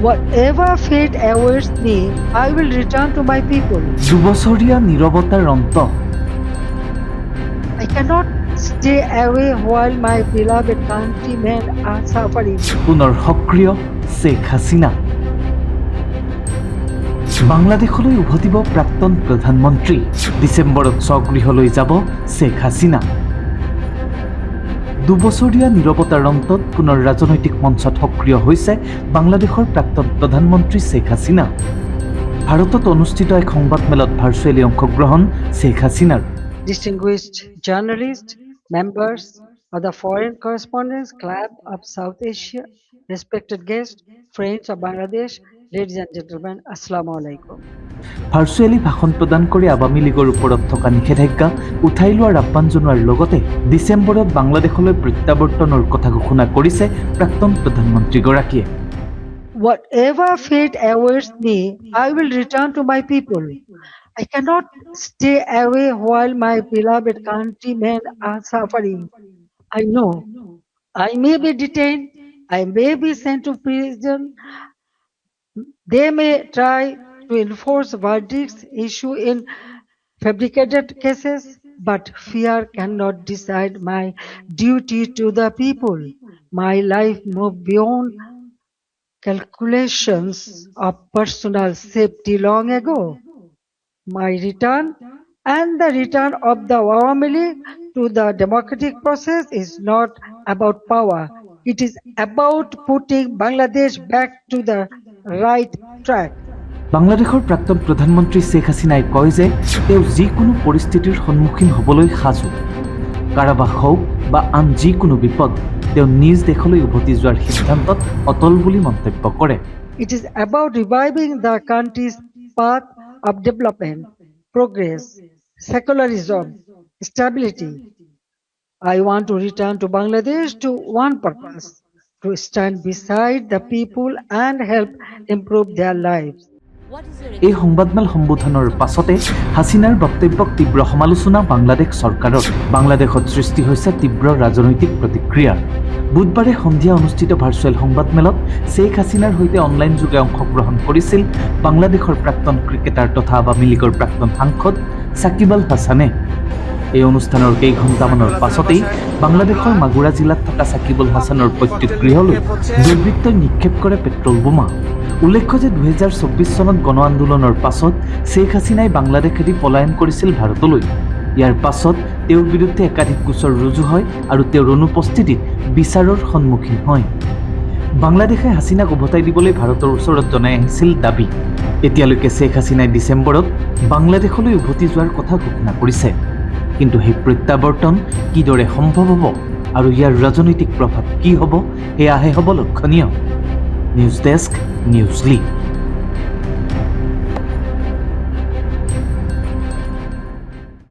Whatever fate awaits me, I will return to my people. দুবছৰীয়া নীৰৱতাৰ অন্ত I cannot stay away while my beloved countrymen are suffering. পুনৰ সক্ৰিয় শ্বেখ হাছিনা বাংলাদেশলৈ উভতিব প্ৰাক্তন প্ৰধানমন্ত্ৰী ডিচেম্বৰত স্বগৃহলৈ যাব শ্বেখ হাছিনা দুবছৰীয়া নীৰৱতাৰ অন্তত পুনৰ ৰাজনৈতিক মঞ্চত সক্ৰিয় হৈছে বাংলাদেশৰ প্ৰাক্তন প্ৰধানমন্ত্ৰী শ্বেখ হাছিনা ভাৰতত অনুষ্ঠিত এক সংবাদমেলত ভাৰ্চুৱেলি অংশগ্ৰহণ শ্বেখ হাছিনাৰ Distinguished journalists, members of the Foreign Correspondents Club of South Asia, respected guests, friends of Bangladesh, ladies and gentlemen, Assalamu alaikum. Virtually ভাষণ প্ৰদান কৰি আৱামী লীগৰ ওপৰত থকা নিষেধাজ্ঞা উঠাই লোৱাৰ আহ্বান জনোৱাৰ লগতে ডিচেম্বৰত বাংলাদেশলৈ প্ৰত্যাৱৰ্তনৰ কথা ঘোষণা কৰিছে প্ৰাক্তন প্ৰধানমন্ত্ৰীগৰাকীয়ে Whatever fate awaits me, I will return to my people. I cannot stay away while my beloved countrymen are suffering. I know I may be detained, I may be sent to prison. They may try to enforce verdicts issued in fabricated cases, but fear cannot decide my duty to the people. My life moved beyond calculations of personal safety long ago. My return and the return of the family to the democratic process is not about power. It is about putting Bangladesh back to the right track. বাংলাদেশৰ প্ৰাক্তন প্ৰধানমন্ত্ৰী শ্বেখ হাছিনাই কয় যে তেওঁ যিকোনো পৰিস্থিতিৰ সন্মুখীন হ'বলৈ সাজু কাৰাবাস হওক বা আন যিকোনো বিপদ তেওঁ নিজ দেশলৈ উভতি যোৱাৰ সিদ্ধান্তত অটল বুলি মন্তব্য কৰে It is about reviving the country's path of development, progress, secularism, stability. I want to return to Bangladesh to one purpose, to stand beside the people and help improve their lives. এই সংবাদমেল সম্বোধনৰ পাছতে হাছিনাৰ বক্তব্যক তীব্ৰ সমালোচনা বাংলাদেশ চৰকাৰৰ বাংলাদেশত সৃষ্টি হৈছে তীব্ৰ ৰাজনৈতিক প্ৰতিক্ৰিয়াৰ বুধবাৰে সন্ধিয়া অনুষ্ঠিত ভাৰ্চুৱেল সংবাদমেলত শ্বেখ হাছিনাৰ সৈতে অনলাইন যোগে অংশগ্ৰহণ কৰিছিল বাংলাদেশৰ প্ৰাক্তন ক্ৰিকেটাৰ তথা আৱামী লীগৰ প্ৰাক্তন সাংসদ শাকিব হাছানে এই অনুষ্ঠানৰ কেইঘণ্টামানৰ পাছতেই বাংলাদেশৰ মাগুৰা জিলাত থকা শাকিব হাছানৰ পৈতৃক গৃহলৈ দুৰ্বৃত্তই নিক্ষেপ কৰে পেট্ৰল বোমা উল্লেখ্য যে 2024 চনত গণ আন্দোলনৰ পাছত শ্বেখ হাছিনাই বাংলাদেশ এৰি পলায়ন কৰিছিল ভাৰতলৈ ইয়াৰ পাছত তেওঁৰ বিৰুদ্ধে একাধিক গোচৰ ৰুজু হয় আৰু তেওঁৰ অনুপস্থিতিত বিচাৰৰ সন্মুখীন হয় বাংলাদেশে হাছিনাক উভতাই দিবলৈ ভাৰতৰ ওচৰত জনাই আহিছিল দাবী এতিয়ালৈকে শ্বেখ হাছিনাই ডিচেম্বৰত বাংলাদেশলৈ উভতি যোৱাৰ কথা ঘোষণা কৰিছে কিন্তু সেই প্ৰত্যাৱৰ্তন কিদৰে সম্ভৱ হ'ব আৰু ইয়াৰ ৰাজনৈতিক প্ৰভাৱ কি হ'ব এয়াহে হ'ব লক্ষণীয় নিউজ ডেস্ক নিউজলি